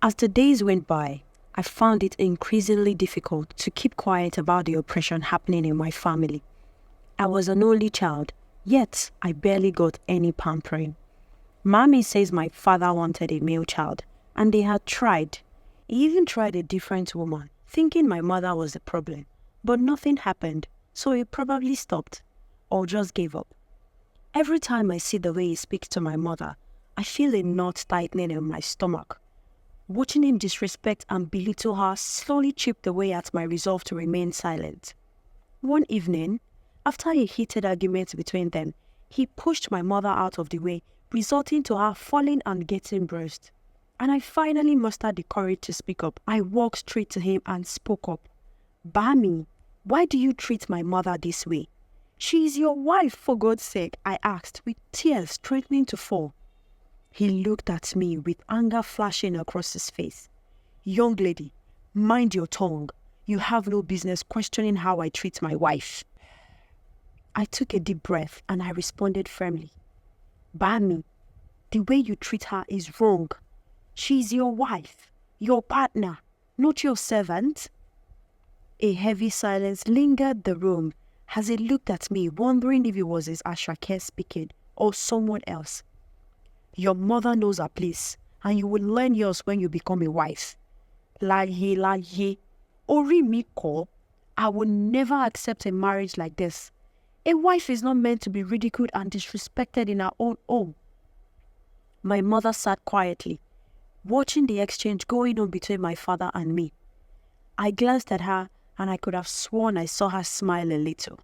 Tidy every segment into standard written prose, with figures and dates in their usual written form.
As the days went by, I found it increasingly difficult to keep quiet about the oppression happening in my family. I was an only child, yet I barely got any pampering. Mommy says my father wanted a male child, and they had tried. He even tried a different woman, thinking my mother was the problem. But nothing happened, so he probably stopped, or just gave up. Every time I see the way he speaks to my mother, I feel a knot tightening in my stomach. Watching him disrespect and belittle her slowly chipped away at my resolve to remain silent. One evening, after a heated argument between them, he pushed my mother out of the way, resulting to her falling and getting bruised. And I finally mustered the courage to speak up. I walked straight to him and spoke up. "Bami, why do you treat my mother this way? She is your wife, for God's sake," I asked, with tears threatening to fall. He looked at me with anger flashing across his face. "Young lady, mind your tongue. You have no business questioning how I treat my wife." I took a deep breath and I responded firmly. "Bami, the way you treat her is wrong. She is your wife, your partner, not your servant." A heavy silence lingered the room as he looked at me, wondering if it was his ASAKE speaking or someone else. "Your mother knows her place, and you will learn yours when you become a wife." Laye. Ori mi ko. I will never accept a marriage like this. A wife is not meant to be ridiculed and disrespected in her own home. My mother sat quietly, watching the exchange going on between my father and me. I glanced at her and I could have sworn I saw her smile a little.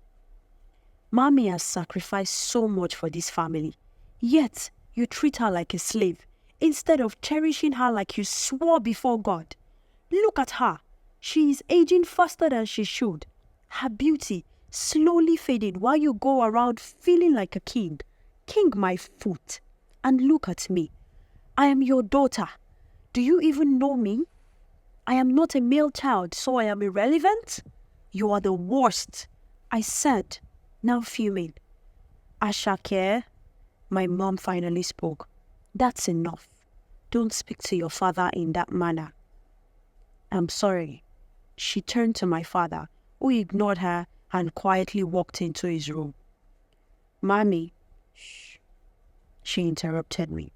"Mommy has sacrificed so much for this family, yet you treat her like a slave instead of cherishing her like you swore before God. Look at her. She is aging faster than she should. Her beauty slowly fading while you go around feeling like a king. King my foot. And look at me. I am your daughter. Do you even know me? I am not a male child, so I am irrelevant? You are the worst," I said, now fuming. "ASAKE," my mom finally spoke. "That's enough. Don't speak to your father in that manner." "I'm sorry." She turned to my father, who ignored her and quietly walked into his room. "Mommy," shh, she interrupted me.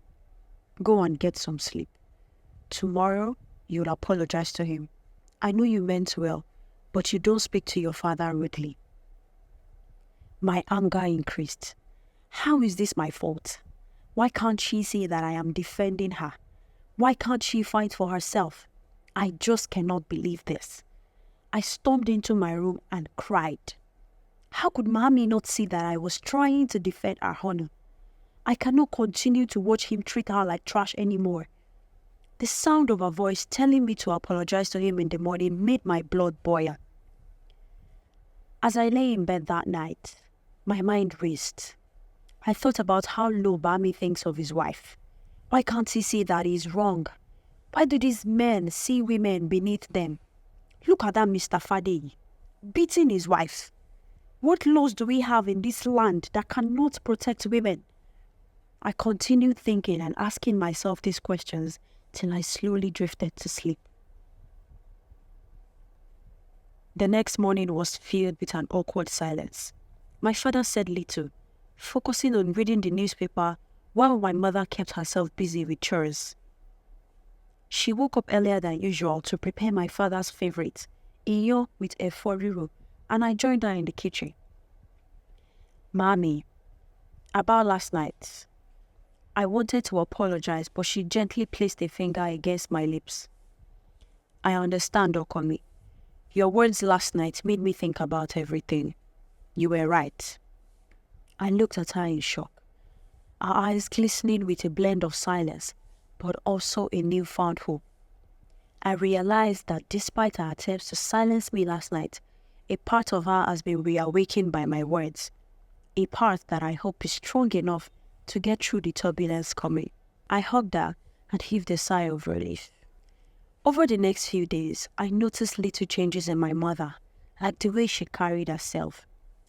"Go and get some sleep. Tomorrow, you'll apologize to him. I know you meant well, but you don't speak to your father rudely." My anger increased. How is this my fault? Why can't she see that I am defending her? Why can't she fight for herself? I just cannot believe this. I stormed into my room and cried. How could Mommy not see that I was trying to defend her honor? I cannot continue to watch him treat her like trash anymore. The sound of her voice telling me to apologize to him in the morning made my blood boil. As I lay in bed that night, my mind raced. I thought about how low Bami thinks of his wife. Why can't he see that he's wrong? Why do these men see women beneath them? Look at that Mr. Fadey, beating his wife. What laws do we have in this land that cannot protect women? I continued thinking and asking myself these questions till I slowly drifted to sleep. The next morning was filled with an awkward silence. My father said little, focusing on reading the newspaper while my mother kept herself busy with chores. She woke up earlier than usual to prepare my father's favorite, iyo with eforiru, and I joined her in the kitchen. "Mommy, about last night, I wanted to apologize, but she gently placed a finger against my lips. I understand, Okomi. Your words last night made me think about everything. You were right." I looked at her in shock, her eyes glistening with a blend of silence, but also a newfound hope. I realized that despite her attempts to silence me last night, a part of her has been reawakened by my words, a part that I hope is strong enough to get through the turbulence coming. I hugged her and heaved a sigh of relief. Over the next few days, I noticed little changes in my mother, like the way she carried herself.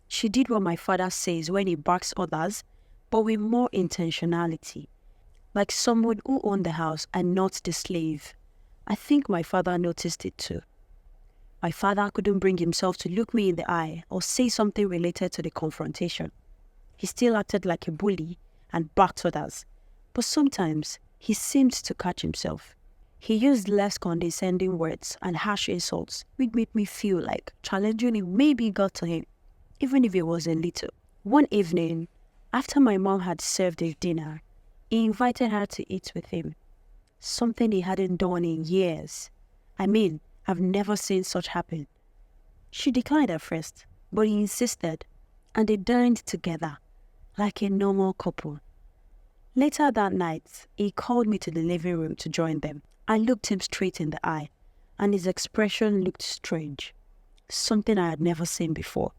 She did what my father says when he barks others, but with more intentionality, like someone who owned the house and not the slave. I think my father noticed it too. My father couldn't bring himself to look me in the eye or say something related to the confrontation. He still acted like a bully and barked orders, but sometimes he seemed to catch himself. He used less condescending words and harsh insults, which made me feel like challenging him maybe got to him, even if it was a little. One evening, after my mom had served his dinner, he invited her to eat with him, something he hadn't done in years. I've never seen such happen. She declined at first, but he insisted, and they dined together, like a normal couple. Later that night, he called me to the living room to join them. I looked him straight in the eye, and his expression looked strange, something I had never seen before.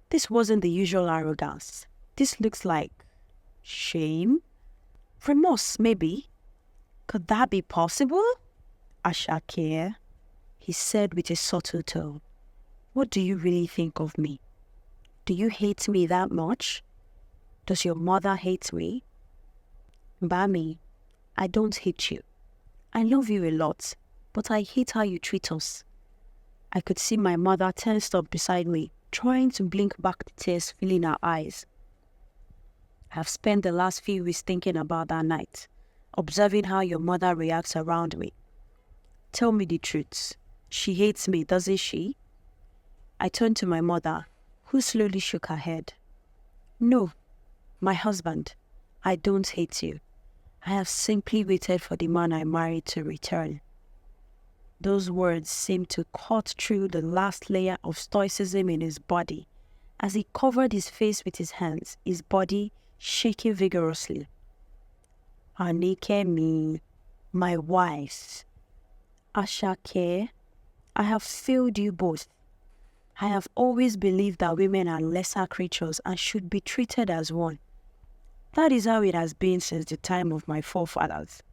This wasn't the usual arrogance. This looks like shame? Remorse, maybe? Could that be possible? ASAKE, he said with a subtle tone. What do you really think of me? Do you hate me that much? Does your mother hate me? Bami, I don't hate you. I love you a lot, but I hate how you treat us. I could see my mother tensed up beside me, trying to blink back the tears filling her eyes. I've spent the last few weeks thinking about that night, observing how your mother reacts around me. Tell me the truth. She hates me, doesn't she? I turned to my mother, who slowly shook her head. No, my husband, I don't hate you. I have simply waited for the man I married to return. Those words seemed to cut through the last layer of stoicism in his body as he covered his face with his hands, his body shaking vigorously. Anikemi, my wife. ASAKE, I have failed you both. I have always believed that women are lesser creatures and should be treated as one. That is how it has been since the time of my forefathers.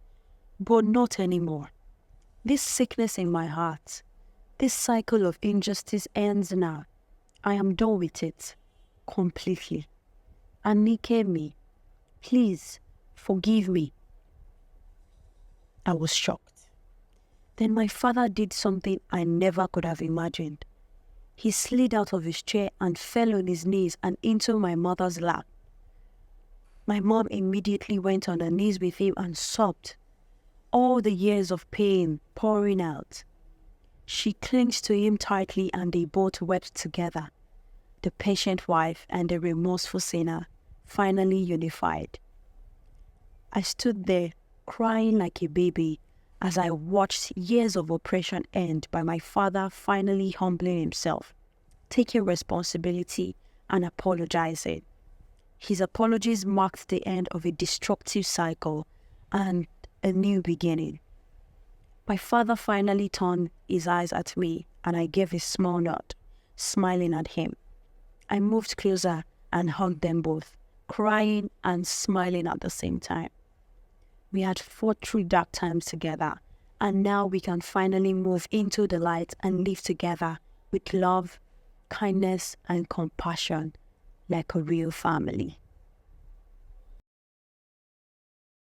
But not anymore. This sickness in my heart, this cycle of injustice ends now. I am done with it. Completely. Anikemi, please, forgive me. I was shocked. Then my father did something I never could have imagined. He slid out of his chair and fell on his knees and into my mother's lap. My mom immediately went on her knees with him and sobbed, all the years of pain pouring out. She clinged to him tightly and they both wept together, the patient wife and the remorseful sinner, finally unified. I stood there, crying like a baby, as I watched years of oppression end by my father finally humbling himself, taking responsibility and apologizing. His apologies marked the end of a destructive cycle and a new beginning. My father finally turned his eyes at me and I gave a small nod, smiling at him. I moved closer and hugged them both, crying and smiling at the same time. We had fought through dark times together, and now we can finally move into the light and live together with love, kindness, and compassion like a real family.